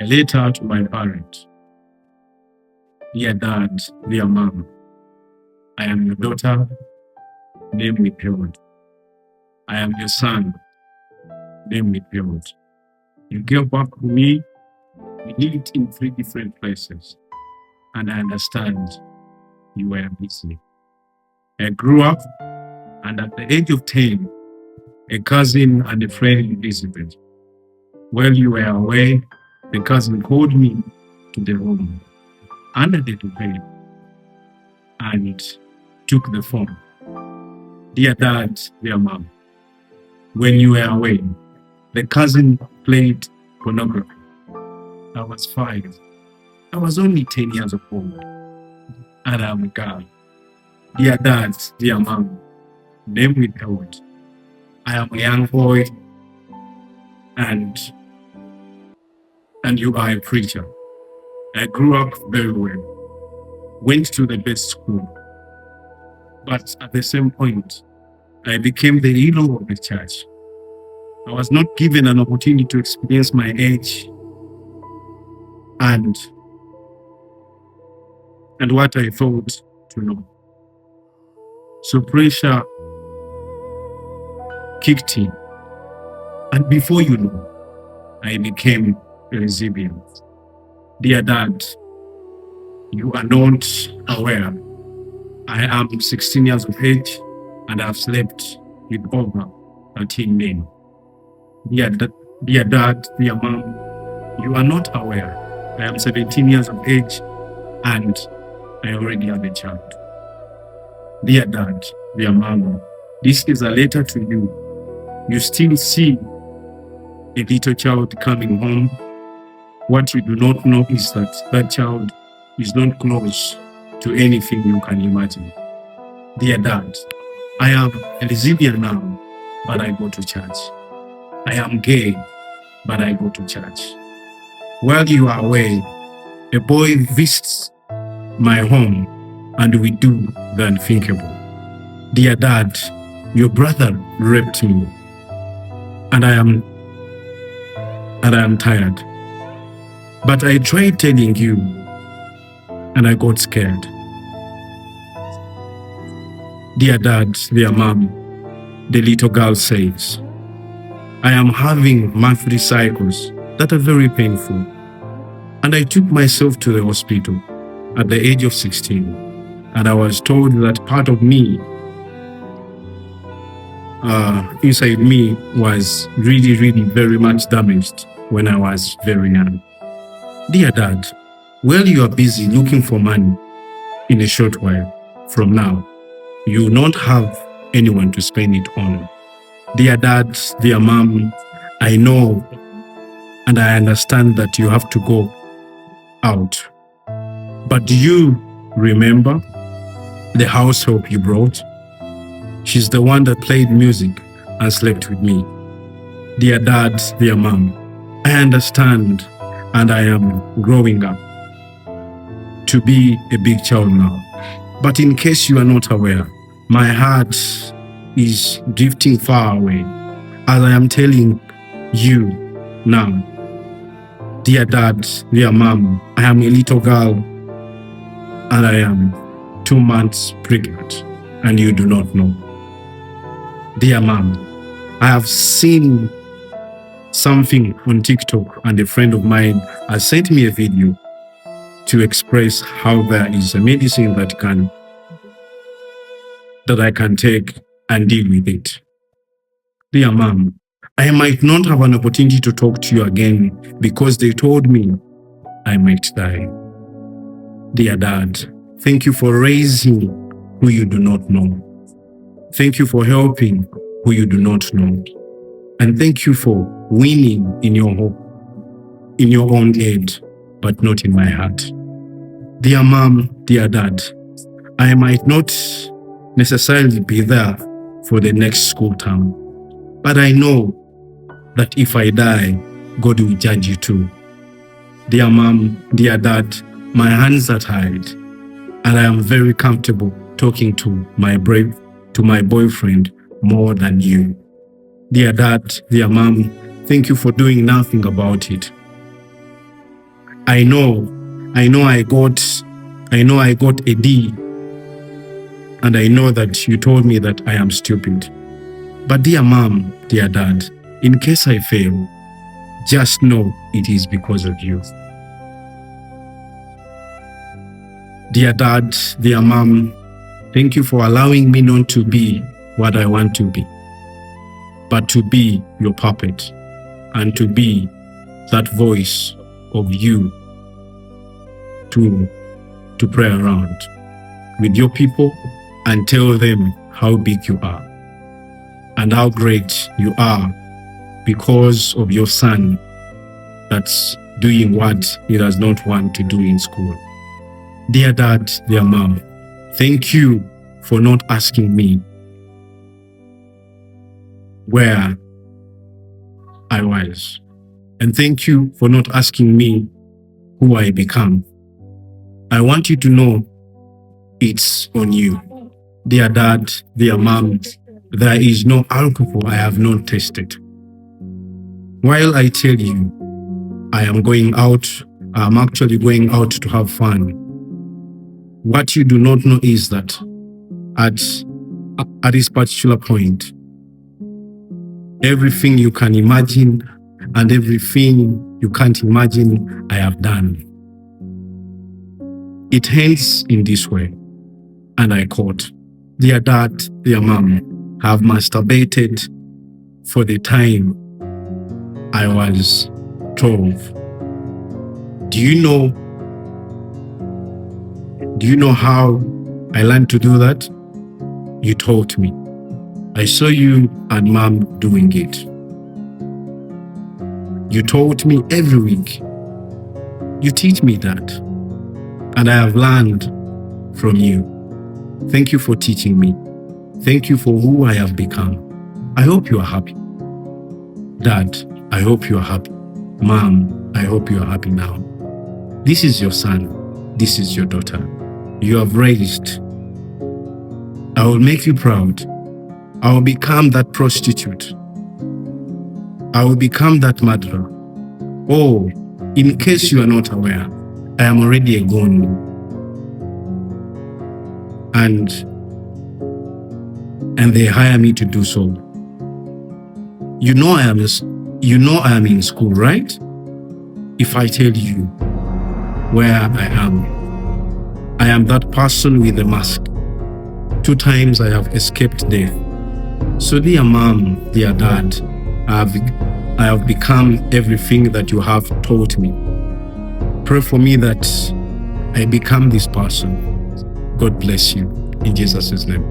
A letter to my parent. Dear Dad, dear Mom, I am your daughter, name withheld. I am your son, name withheld. You gave back to me. We lived in 3 different places, and I understand you were busy. I grew up, and at the age of 10, a cousin and a friend visited. While you were away, the cousin called me to the room under the duvet and took the phone. Dear Dad, dear Mom, when you were away, the cousin played pornography. I was 5. I was only 10 years old, and I'm a girl. Dear Dad, dear Mom, name withheld. I am a young boy, and you are a preacher. I grew up very well, went to the best school, but at the same point, I became the hero of the church. I was not given an opportunity to experience my age and what I thought to know. So pressure kicked in, and before you know, I became a resilient. Dear Dad, you are not aware. I am 16 years of age, and I have slept with over 13 men. Dear Dad, dear Mom, you are not aware. I am 17 years of age, and I already have a child. Dear Dad, dear Mom, this is a letter to you. You still see a little child coming home. What you do not know is that that child is not close to anything you can imagine. Dear Dad, I am a lesbian now, but I go to church. I am gay, but I go to church. While you are away, a boy visits my home, and we do the unthinkable. Dear Dad, your brother raped me, and I am tired. But I tried telling you, and I got scared. Dear Dad, dear Mom, the little girl says, I am having monthly cycles that are very painful, and I took myself to the hospital at the age of 16, and I was told that part of me, inside me, was really very much damaged when I was very young. Dear Dad, while you are busy looking for money, in a short while from now, you will not have anyone to spend it on. Dear Dad, dear Mom, I know and I understand that you have to go out. But do you remember the house help you brought? She's the one that played music and slept with me. Dear Dad, dear Mom, I understand, and I am growing up to be a big child now. But in case you are not aware, my heart is drifting far away as I am telling you now. Dear Dad, dear Mom, I am a little girl and I am 2 months pregnant, and you do not know. Dear Mom, I have seen something on TikTok, and a friend of mine has sent me a video to express how there is a medicine that I can take and deal with it. Dear Mom, I might not have an opportunity to talk to you again because they told me I might die. Dear Dad, thank you for raising who you do not know. Thank you for helping who you do not know. And thank you for winning in your hope, in your own head, but not in my heart. Dear Mom, dear Dad, I might not necessarily be there for the next school term, but I know that if I die, God will judge you too. Dear Mom, dear Dad, my hands are tied, and I am very comfortable talking to my boyfriend more than you. Dear Dad, dear Mom, thank you for doing nothing about it. I know I got a D, and I know that you told me that I am stupid. But dear mom, dear dad, in case I fail, just know it is because of you. Dear dad, dear mom, thank you for allowing me not to be what I want to be, but to be your puppet and to be that voice of you to pray around with your people and tell them how big you are and how great you are because of your son that's doing what he does not want to do in school. Dear dad, dear mom, thank you for not asking me where I was. And thank you for not asking me who I become. I want you to know it's on you. Dear dad, dear mom, there is no alcohol I have not tasted. While I tell you I'm actually going out to have fun, what you do not know is that at this particular point, everything you can imagine and everything you can't imagine, I have done. It ends in this way, and I quote, dear dad, dear mom, have masturbated for the time I was 12. Do you know how I learned to do that? You taught me. I saw you and mom doing it. You taught me every week. You teach me that. And I have learned from you. Thank you for teaching me. Thank you for who I have become. I hope you are happy. Dad, I hope you are happy. Mom, I hope you are happy now. This is your son. This is your daughter. You have raised. I will make you proud. I will become that prostitute. I will become that murderer. Oh, in case you are not aware, I am already a gone. And they hire me to do so. You know I am in school, right? If I tell you where I am that person with the mask. 2 times I have escaped death. So dear mom, dear dad, I have become everything that you have taught me. Pray for me that I become this person. God bless you. In Jesus' name.